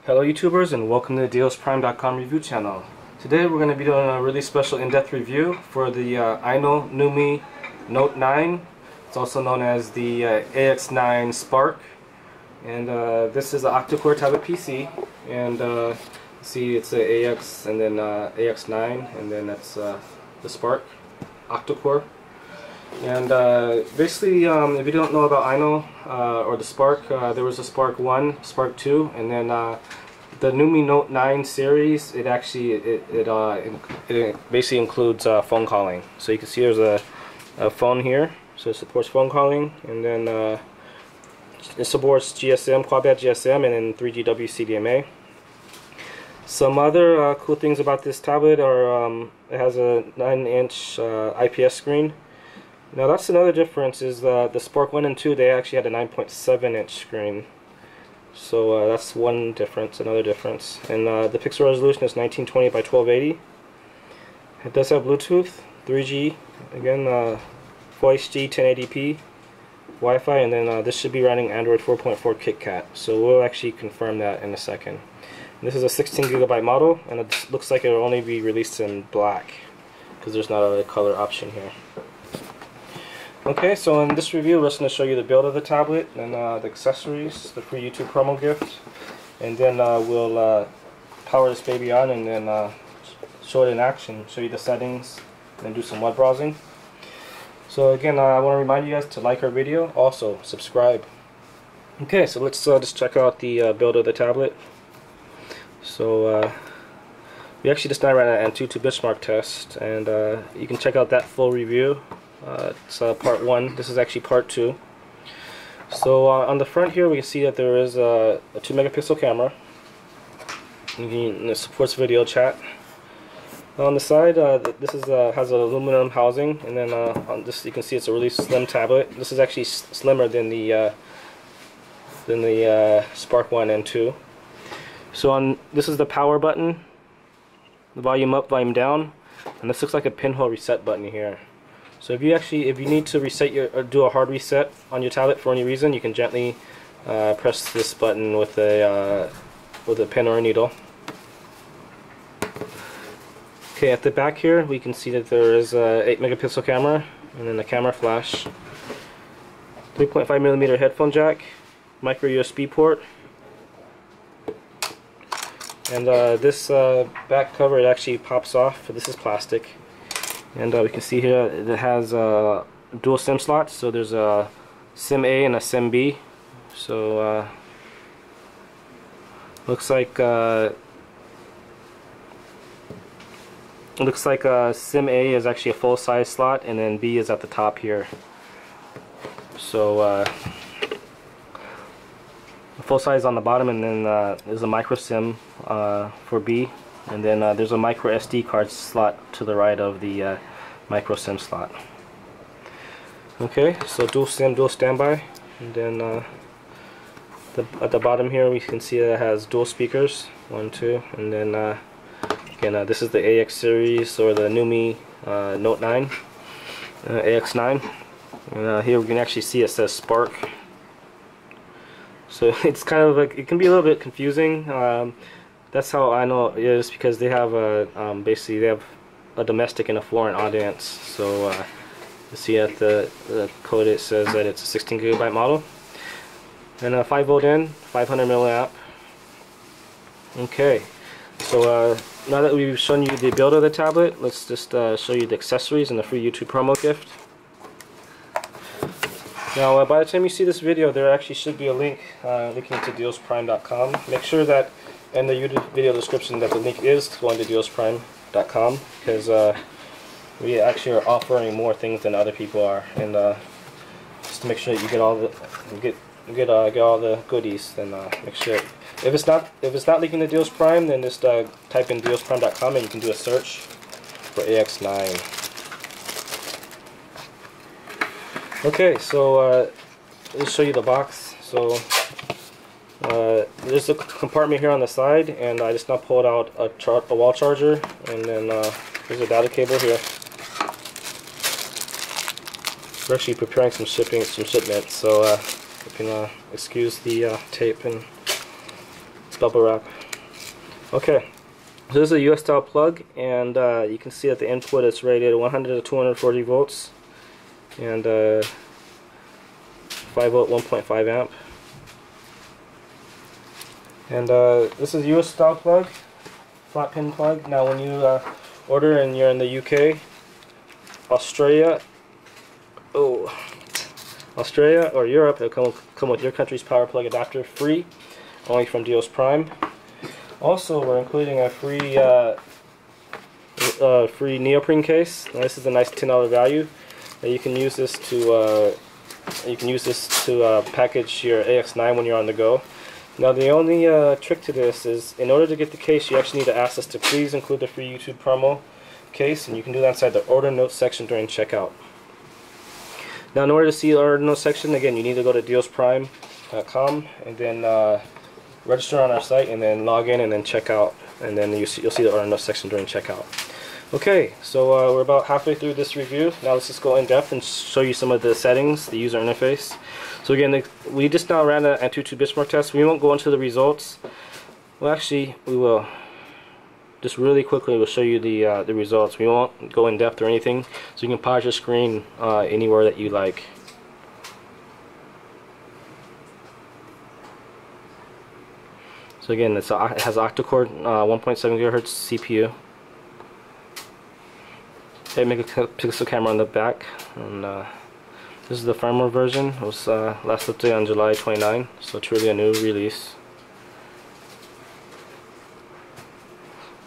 Hello YouTubers, and welcome to the DealsPrime.com review channel. Today we're going to be doing a really special in-depth review for the Ainol Numy Note 9. It's also known as the AX9 Spark. And this is an Octa-core tablet PC. And see, it's a AX and then AX9, and then that's the Spark Octa-core. And basically, if you don't know about Ainol or the Spark, there was a Spark 1, Spark 2, and then the Numy Note 9 series. It actually it basically includes phone calling. So you can see there's a phone here, so it supports phone calling, and then it supports GSM, quad-band GSM, and then 3G WCDMA. Some other cool things about this tablet are it has a 9-inch IPS screen. Now that's another difference, is the Spark 1 and 2, they actually had a 9.7-inch screen. So that's one difference, another difference. And the pixel resolution is 1920 by 1280. It does have Bluetooth, 3G, again, Full HD 1080p, Wi-Fi, and then this should be running Android 4.4 KitKat. So we'll actually confirm that in a second. And this is a 16GB model, and it looks like it will only be released in black, because there's not a color option here. Okay, so in this review, we're just going to show you the build of the tablet and the accessories, the free YouTube promo gift, and then we'll power this baby on and then show it in action, show you the settings, and then do some web browsing. So again, I want to remind you guys to like our video, also subscribe. Okay, so let's just check out the build of the tablet. So we actually just now ran an Antutu benchmark test, and you can check out that full review. It's part 1. This is actually part 2. So on the front here, we can see that there is a 2-megapixel camera. It supports video chat. On the side, this is has an aluminum housing, and then on this you can see it's a really slim tablet. This is actually slimmer than the Spark 1 and 2. So this is the power button, the volume up, volume down, and this looks like a pinhole reset button here. So if you need to reset or do a hard reset on your tablet for any reason, you can gently press this button with a pin or a needle. Okay, at the back here we can see that there is a 8-megapixel camera, and then a camera flash, 3.5mm headphone jack, micro USB port, and this back cover, it actually pops off. This is plastic. And we can see here it has dual SIM slots, so there's a SIM A and a SIM B. So looks like SIM A is actually a full-size slot, and then B is at the top here. So full size on the bottom, and then there's a micro SIM for B. And then there's a micro SD card slot to the right of the micro SIM slot. Okay, so dual SIM, dual standby. And then at the bottom here we can see that it has dual speakers, 1, 2, and then again this is the AX series, or the Numy Note 9, AX9. And here we can actually see it says Spark. So it's kind of like, it can be a little bit confusing. That's how I know it is, because they have basically they have a domestic and a foreign audience. So you see at the code, it says that it's a 16GB model, and a 5V in, 500 milliamp. Okay, so now that we've shown you the build of the tablet, let's just show you the accessories and the free YouTube promo gift. Now by the time you see this video, there actually should be a link linking to DealsPrime.com. Make sure that in the YouTube video description that the link is going to DealsPrime.com, because we actually are offering more things than other people are, and just to make sure that you get all the get all the goodies. Then make sure if it's not linking to Deals Prime, then just type in DealsPrime.com and you can do a search for AX9. Okay, so let's show you the box. So there's a compartment here on the side, and I just now pulled out a wall charger, and then there's a data cable here. We're actually preparing some shipments, so you can excuse the tape and It's bubble wrap. Okay, so this is a US style plug, and you can see at the input it's rated 100 to 240 volts and 5 volt 1.5 amp. And this is US style plug, flat pin plug. Now when you order and you're in the UK, Australia or Europe, it'll come with your country's power plug adapter free, only from Dios Prime. Also, we're including a free neoprene case. Now, this is a nice $10 value. You can use this to package your AX9 when you're on the go. Now the only trick to this is, in order to get the case, you actually need to ask us to please include the free YouTube promo case, and you can do that inside the order notes section during checkout. Now in order to see the order notes section, again, you need to go to diosprime.com and then register on our site and then log in and then check out, and then you'll see the order notes section during checkout. Okay, so we're about halfway through this review. Now let's just go in depth and show you some of the settings, the user interface. So again, we just now ran an Antutu benchmark test. We won't go into the results. Well, actually, we will. Just really quickly, we'll show you the results. We won't go in depth or anything. So you can pause your screen anywhere that you like. So again, it has Octa-core 1.7 GHz CPU. 8 megapixel camera on the back, and this is the firmware version. It was last updated on July 29, so truly a new release.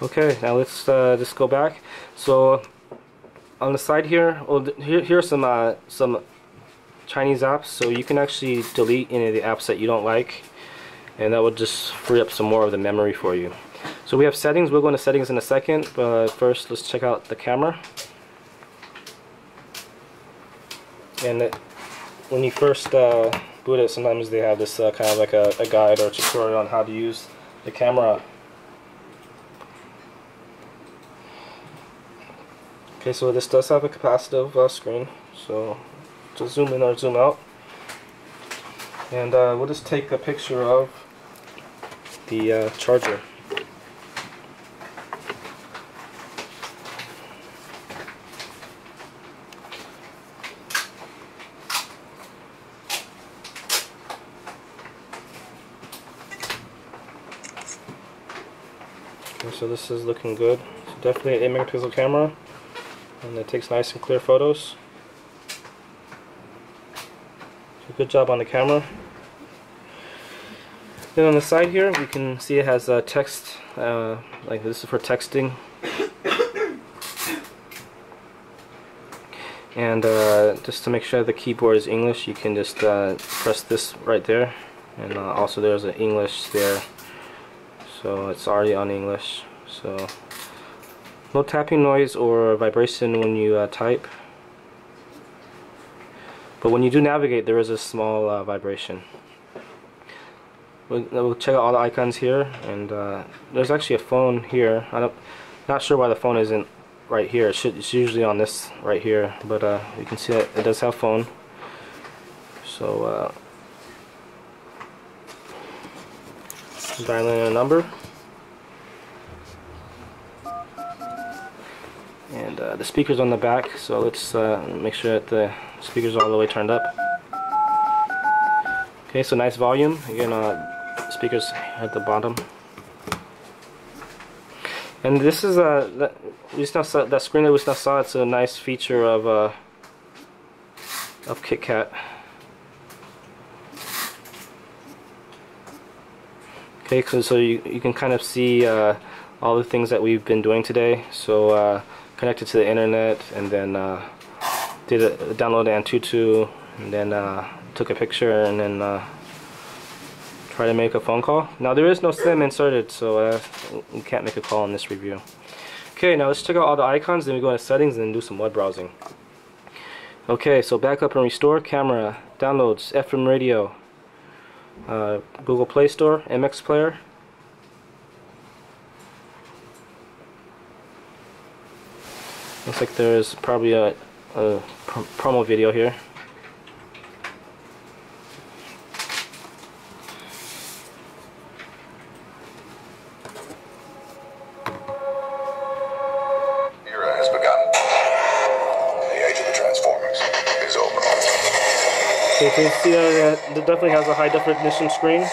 Okay, now let's just go back. So on the side here, here are some Chinese apps. So you can actually delete any of the apps that you don't like, and that would just free up some more of the memory for you. So we have settings. We'll go into settings in a second, but first let's check out the camera. And when you first boot it, sometimes they have this kind of like a guide or tutorial on how to use the camera. Okay, so this does have a capacitive screen, so to zoom in or zoom out. And we'll just take a picture of the charger. Okay, so this is looking good. It's definitely an 8 megapixel camera, and it takes nice and clear photos. So good job on the camera. Then on the side here, you can see it has text, like this is for texting. And just to make sure the keyboard is English, you can just press this right there, and also there's an English there, so it's already on English. So no tapping noise or vibration when you type, but when you do navigate, there is a small vibration. We'll check out all the icons here, and there's actually a phone here. Not sure why the phone isn't right here. It's usually on this right here, but you can see that it does have phone. So dialing in a number, and the speakers on the back. So let's make sure that the speakers are all the way turned up. Okay, so nice volume. Again, speakers at the bottom. And this is that screen that we just saw. It's a nice feature of KitKat. Okay, so you can kind of see all the things that we've been doing today. So connected to the internet, and then downloaded Antutu, and then took a picture, and then try to make a phone call. Now there is no SIM inserted, so we can't make a call in this review. Okay, now let's check out all the icons, then we go into settings and do some web browsing. Okay, so backup and restore, camera, downloads, FM radio, Google Play Store, MX Player. Looks like there's probably a promo video here. So you can see that it definitely has a high definition screen.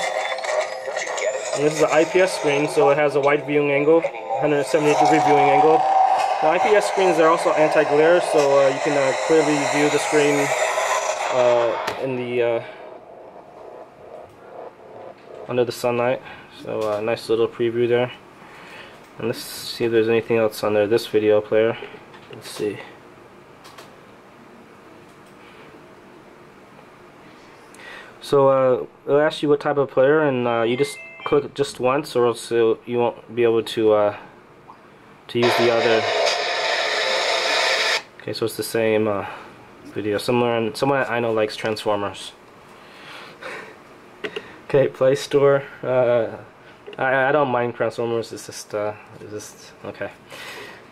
And this is an IPS screen, so it has a wide viewing angle, 170-degree viewing angle. The IPS screens are also anti-glare, so you can clearly view the screen in the under the sunlight. So nice little preview there. And let's see if there's anything else under this video player. Let's see. So it'll ask you what type of player, and you just click just once, or else you won't be able to use the other. Okay, so it's the same video. Someone at Ainol likes Transformers. Okay, Play Store. I don't mind Transformers. It's just okay.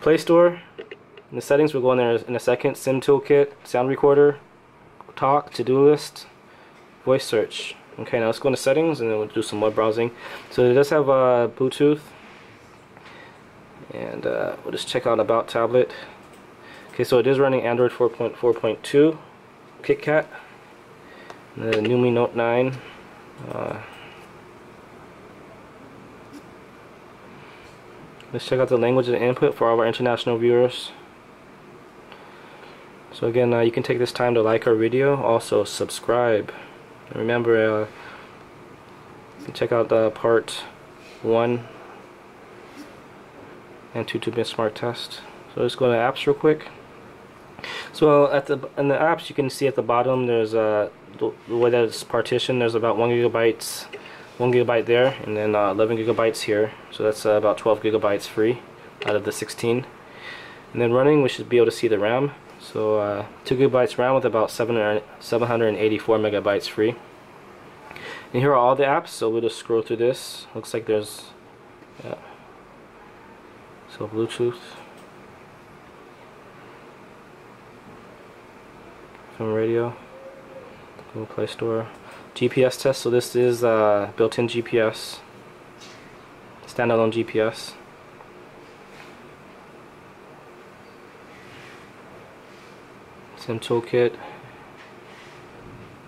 Play Store. In the settings, we'll go in there in a second. Sim Toolkit, Sound Recorder, Talk, To-Do List, Voice Search. Okay, now let's go into settings and then we'll do some web browsing. So it does have Bluetooth, and we'll just check out About Tablet. Okay, so it is running Android 4.4.2, KitKat, the Numy Note 9. Let's check out the language and input for all our international viewers. So again, you can take this time to like our video, also subscribe. And remember, you can check out part 1 and 2 to Smart Test. So let's go to apps real quick. So in the apps, you can see at the bottom there's the way that it's partitioned. There's about 1 gigabyte there, and then 11 gigabytes here. So that's about 12 gigabytes free out of the 16. And then running, we should be able to see the RAM. So 2 gigabytes RAM with about 784 megabytes free. And here are all the apps. So we'll just scroll through this. Looks like there's so Bluetooth, from radio, Google Play Store, GPS test. So this is built-in GPS, standalone GPS. Sim Toolkit,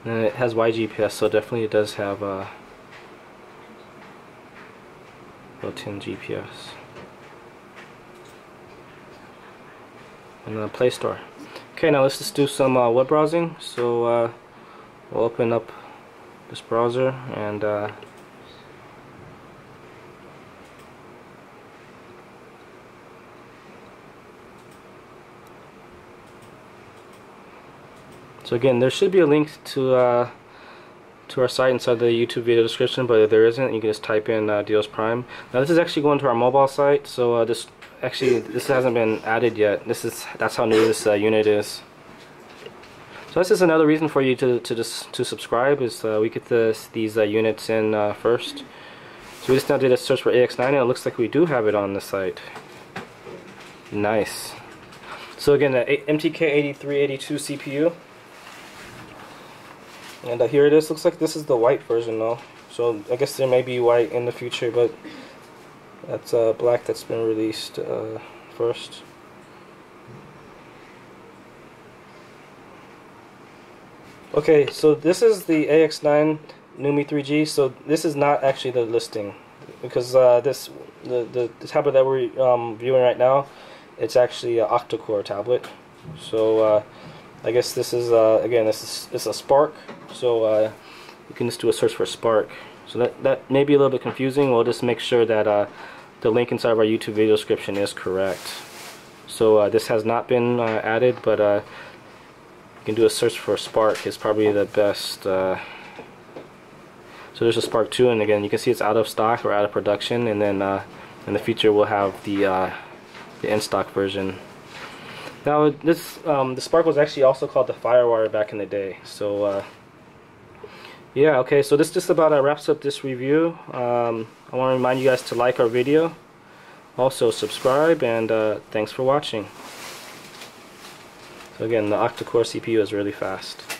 and it has YGPS, so definitely it does have built-in GPS. And the Play Store. Okay, now let's just do some web browsing. So we'll open up this browser, and so again, there should be a link to our site inside the YouTube video description, but if there isn't, you can just type in Deals Prime. Now this is actually going to our mobile site, so this hasn't been added yet. That's how new this unit is. So this is another reason for you to subscribe, is we get these units in first. So we just now did a search for AX9, and it looks like we do have it on the site. Nice. So again, the MTK8382 CPU. And here it is. Looks like this is the white version though. So I guess there may be white in the future, but that's black that's been released first. Okay, so this is the AX9 Numy 3G. So this is not actually the listing, because the tablet that we're viewing right now, it's actually an Octa-core tablet. So I guess this is again, this is a Spark. So you can just do a search for Spark. So that may be a little bit confusing. We'll just make sure that the link inside of our YouTube video description is correct. So this has not been added, but you can do a search for Spark. It's probably the best. So there's a Spark 2, and again, you can see it's out of stock or out of production. And then in the future, we'll have the in-stock version. Now the Spark was actually also called the Firewire back in the day. So yeah, okay, so this just about wraps up this review. I want to remind you guys to like our video, also subscribe, and thanks for watching. So again, the Octa-core CPU is really fast.